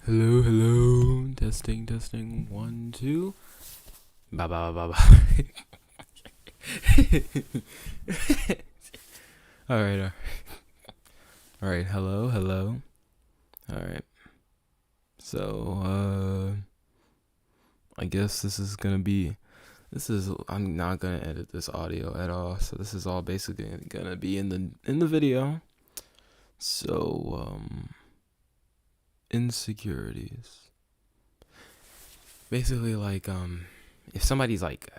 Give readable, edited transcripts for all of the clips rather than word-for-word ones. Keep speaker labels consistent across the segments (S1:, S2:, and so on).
S1: Hello, hello. Testing, testing. 1, 2. Ba ba ba ba. All right, all right. Hello, hello. All right. So, I guess this is gonna be. I'm not gonna edit this audio at all. So this is all basically gonna be in the video. So, insecurities. Basically, if somebody's like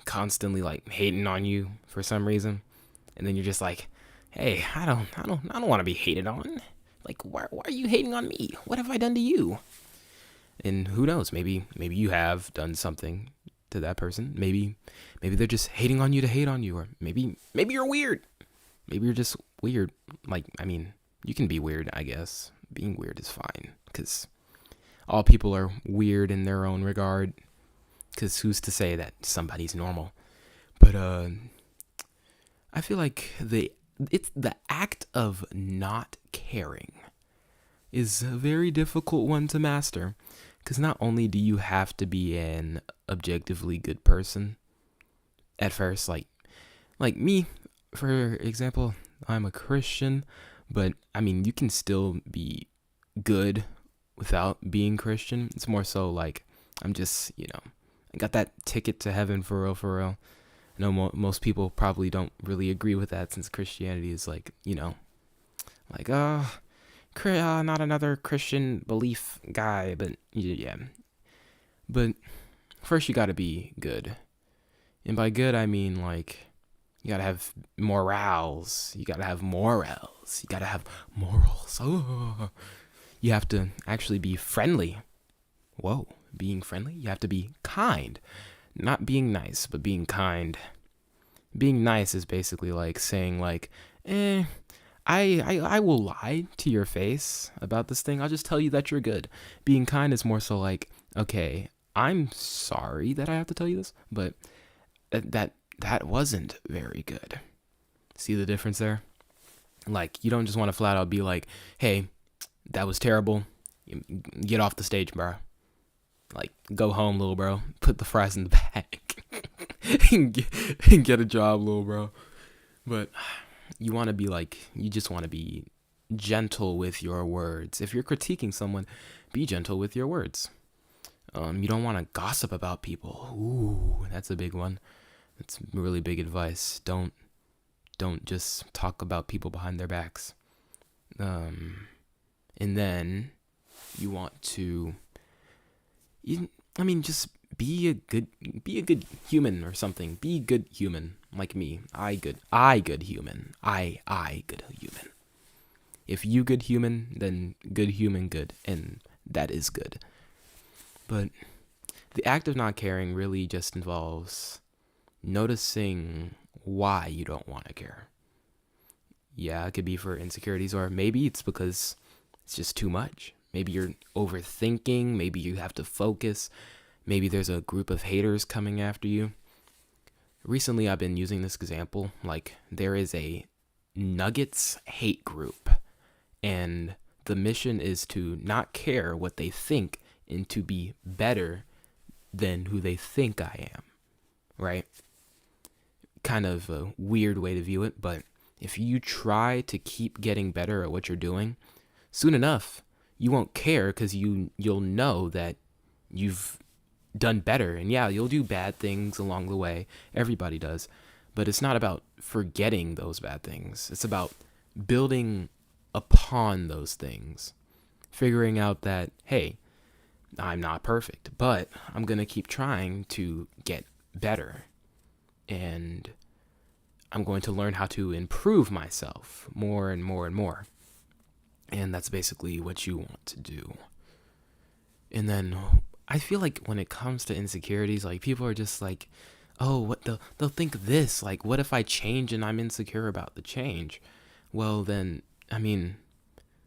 S1: constantly like hating on you for some reason, and then you're just like, hey, I don't want to be hated on. Like, why are you hating on me? What have I done to you? And who knows? Maybe you have done something to that person. Maybe they're just hating on you to hate on you, or maybe you're weird. Maybe you're just weird. You can be weird, I guess. Being weird is fine, because all people are weird in their own regard. Because who's to say that somebody's normal? But I feel like it's the act of not caring is a very difficult one to master, because not only do you have to be an objectively good person at first, like me, for example, I'm a Christian, but you can still be good without being Christian. It's more so like I'm just, I got that ticket to heaven for real, for real. I know most people probably don't really agree with that, since Christianity is not another Christian belief guy. But yeah, but first you gotta be good, and by good I mean like you gotta have morals. You gotta have morals. You gotta have morals. Oh, you have to actually be friendly. Whoa, being friendly. You have to be kind. Not being nice, but being kind. Being nice is basically like saying like, I will lie to your face about this thing. I'll just tell you that you're good. Being kind is more so like, okay, I'm sorry that I have to tell you this, but that wasn't very good. See the difference there? Like, you don't just want to flat out be like, hey, that was terrible. Get off the stage, bro. Like, go home, little bro. Put the fries in the bag. and get a job, little bro. But you want to be like, you just want to be gentle with your words. If you're critiquing someone, be gentle with your words. You don't want to gossip about people. Ooh, that's a big one. That's really big advice. Don't just talk about people behind their backs. And then you want to, just be a good human or something. Be a good human like me. I good human. I good human. If you good human, then good human good, and that is good. But the act of not caring really just involves noticing why you don't want to care. Yeah, it could be for insecurities, or maybe it's because it's just too much. Maybe you're overthinking. Maybe you have to focus. Maybe there's a group of haters coming after you. Recently, I've been using this example. Like, there is a Nuggets hate group, and the mission is to not care what they think and to be better than who they think I am, right? Kind of a weird way to view it, but if you try to keep getting better at what you're doing, soon enough, you won't care, because you'll know that you've done better. And yeah, you'll do bad things along the way. Everybody does. But it's not about forgetting those bad things. It's about building upon those things. Figuring out that, hey, I'm not perfect, but I'm going to keep trying to get better. And I'm going to learn how to improve myself more and more and more. And that's basically what you want to do. And then I feel like when it comes to insecurities, like, people are just like, oh, what they'll think this, like, what if I change and I'm insecure about the change? Well, then,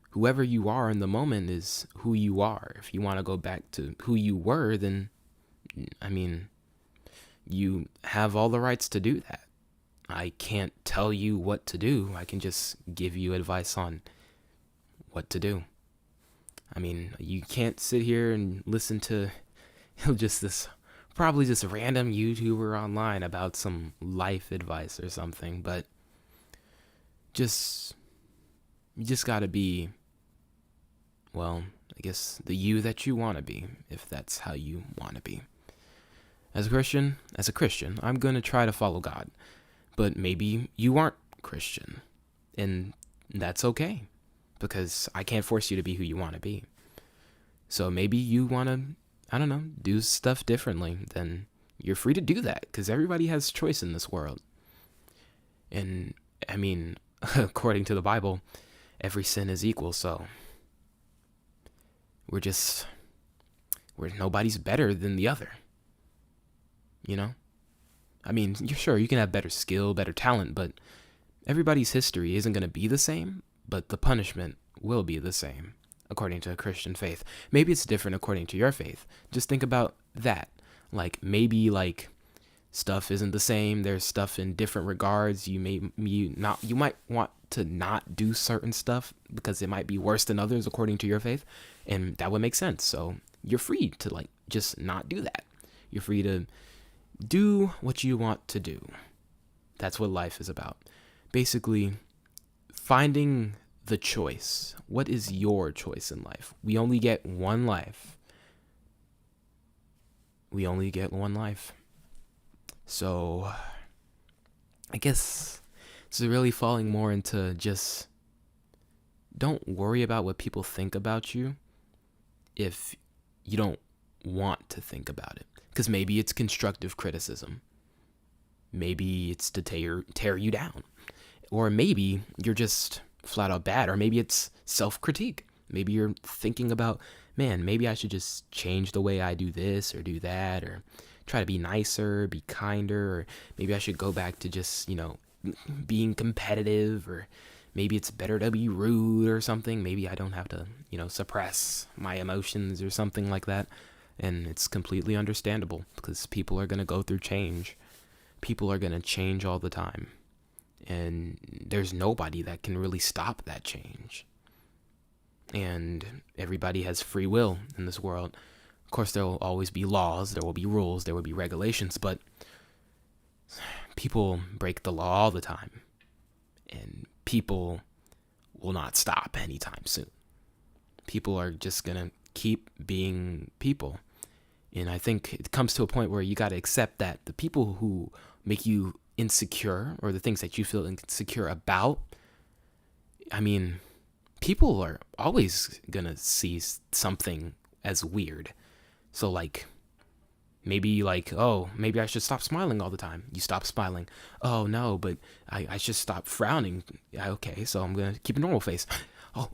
S1: whoever you are in the moment is who you are. If you want to go back to who you were, then, you have all the rights to do that. I can't tell you what to do. I can just give you advice on what to do. I mean, you can't sit here and listen to just this, probably just random YouTuber online about some life advice or something, but just, you just gotta be, well, I guess the you that you want to be, if that's how you want to be. As a Christian, I'm gonna try to follow God, but maybe you aren't Christian, and that's okay, because I can't force you to be who you want to be. So maybe you want to, I don't know, do stuff differently, then you're free to do that, because everybody has choice in this world. And I mean, according to the Bible, every sin is equal, so we're nobody's better than the other. You know? I mean, you're sure you can have better skill, better talent, but everybody's history isn't going to be the same, but the punishment will be the same, according to Christian faith. Maybe it's different according to your faith. Just think about that. Like, maybe, like, stuff isn't the same. There's stuff in different regards. You might want to not do certain stuff because it might be worse than others according to your faith, and that would make sense. So you're free to, like, just not do that. You're free to do what you want to do. That's what life is about. Basically, finding the choice. What is your choice in life? We only get one life. So, I guess it's really falling more into just don't worry about what people think about you if you don't want to think about it. Because maybe it's constructive criticism. Maybe it's to tear you down. Or maybe you're just flat out bad. Or maybe it's self-critique. Maybe you're thinking about, man, maybe I should just change the way I do this or do that, or try to be nicer, be kinder, or maybe I should go back to just, being competitive, or maybe it's better to be rude or something. Maybe I don't have to, suppress my emotions or something like that. And it's completely understandable because people are going to go through change. People are going to change all the time. And there's nobody that can really stop that change. And everybody has free will in this world. Of course, there will always be laws, there will be rules, there will be regulations, but people break the law all the time. And people will not stop anytime soon. People are just going to keep being people. And I think it comes to a point where you got to accept that the people who make you insecure, or the things that you feel insecure about, I mean, people are always going to see something as weird. So, like, maybe maybe I should stop smiling all the time. You stop smiling. Oh, no, but I should stop frowning. Okay, so I'm going to keep a normal face.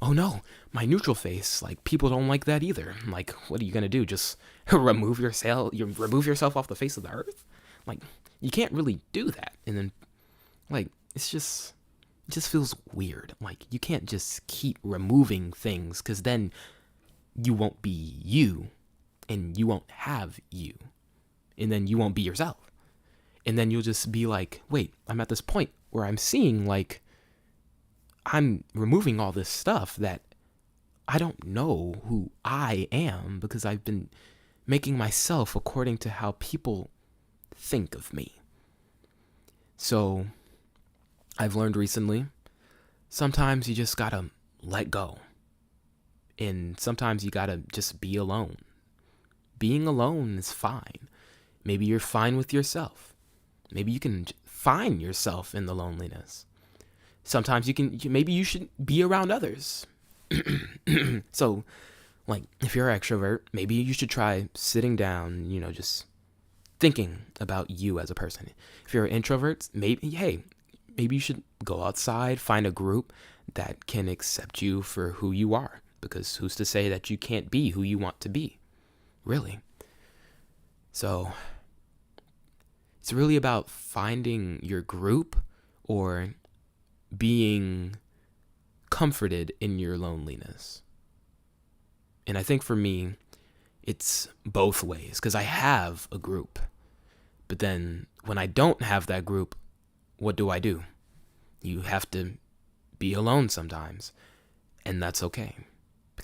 S1: Oh no, my neutral face, like, people don't like that either. Like, what are you going to do? Just remove yourself off the face of the earth? Like, you can't really do that. And then, like, it just feels weird. Like, you can't just keep removing things, because then you won't be you, and you won't have you, and then you won't be yourself. And then you'll just be like, wait, I'm at this point where I'm seeing, like, I'm removing all this stuff that I don't know who I am, because I've been making myself according to how people think of me. So I've learned recently, sometimes you just gotta let go. And sometimes you gotta just be alone. Being alone is fine. Maybe you're fine with yourself. Maybe you can find yourself in the loneliness. Sometimes maybe you should be around others. So, like, if you're an extrovert, maybe you should try sitting down, just thinking about you as a person. If you're an introvert, maybe you should go outside, find a group that can accept you for who you are. Because who's to say that you can't be who you want to be? Really. So, it's really about finding your group, or being comforted in your loneliness. And I think for me, it's both ways, because I have a group. But then when I don't have that group, what do? You have to be alone sometimes. And that's okay.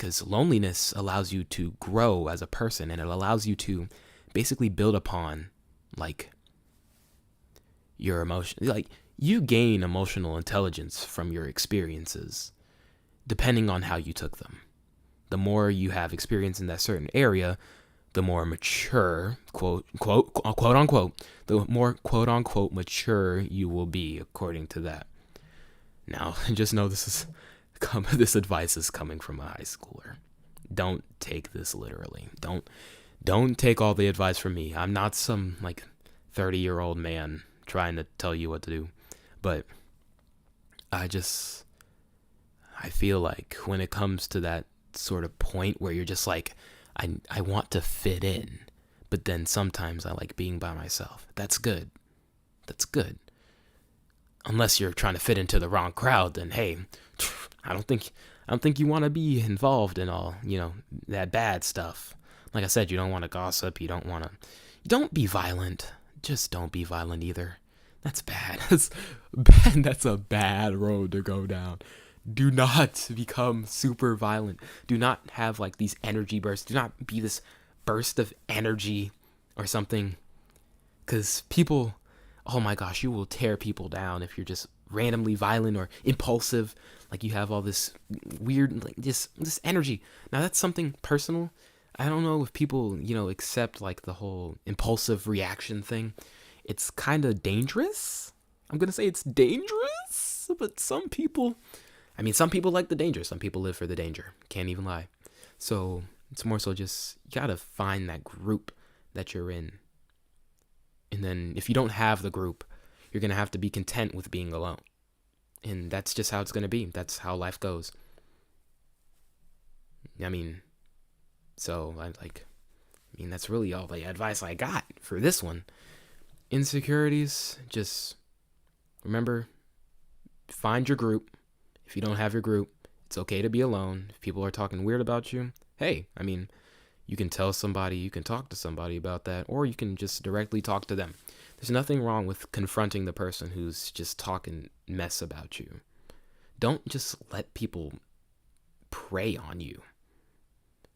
S1: because loneliness allows you to grow as a person, and it allows you to basically build upon like your emotion. Like, you gain emotional intelligence from your experiences depending on how you took them. The more you have experience in that certain area, the more mature, quote unquote, the more quote unquote mature you will be according to that. Now, just know this advice is coming from a high schooler. Don't take this literally. Don't take all the advice from me. I'm not some like 30-year-old man trying to tell you what to do. But I feel like when it comes to that sort of point where you're just like, I want to fit in, but then sometimes I like being by myself. That's good. That's good. Unless you're trying to fit into the wrong crowd, then hey, I don't think you want to be involved in all, that bad stuff. Like I said, you don't want to gossip. Don't be violent. Just don't be violent either. That's bad. That's bad. That's a bad road to go down. Do not become super violent. Do not have like these energy bursts. Do not be this burst of energy or something. Because people, oh my gosh, you will tear people down if you're just randomly violent or impulsive. Like, you have all this weird, like this energy. Now, that's something personal. I don't know if people, accept like the whole impulsive reaction thing. It's kind of dangerous. I'm going to say it's dangerous, but some people like the danger. Some people live for the danger. Can't even lie. So it's more so just, you got to find that group that you're in. And then if you don't have the group, you're going to have to be content with being alone. And that's just how it's going to be. That's how life goes. That's really all the advice I got for this one. Insecurities, just remember, find your group. If you don't have your group, it's okay to be alone. If people are talking weird about you, hey, you can tell somebody, you can talk to somebody about that, or you can just directly talk to them. There's nothing wrong with confronting the person who's just talking mess about you. Don't just let people prey on you.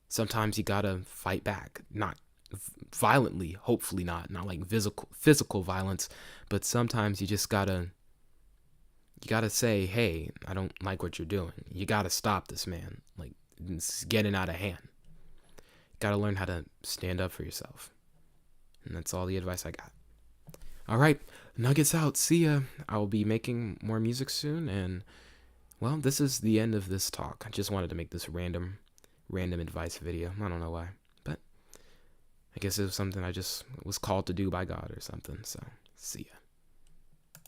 S1: Sometimes you gotta fight back, not violently, hopefully not like physical violence, but sometimes you just gotta say, hey, I don't like what you're doing. You gotta stop this, man. Like, it's getting out of hand. You gotta learn how to stand up for yourself. And that's all the advice I got. All right, Nuggets out. See ya. I'll be making more music soon, and well, this is the end of this talk. I just wanted to make this random advice video. I don't know why, but I guess it was something I just was called to do by God or something. So, see ya.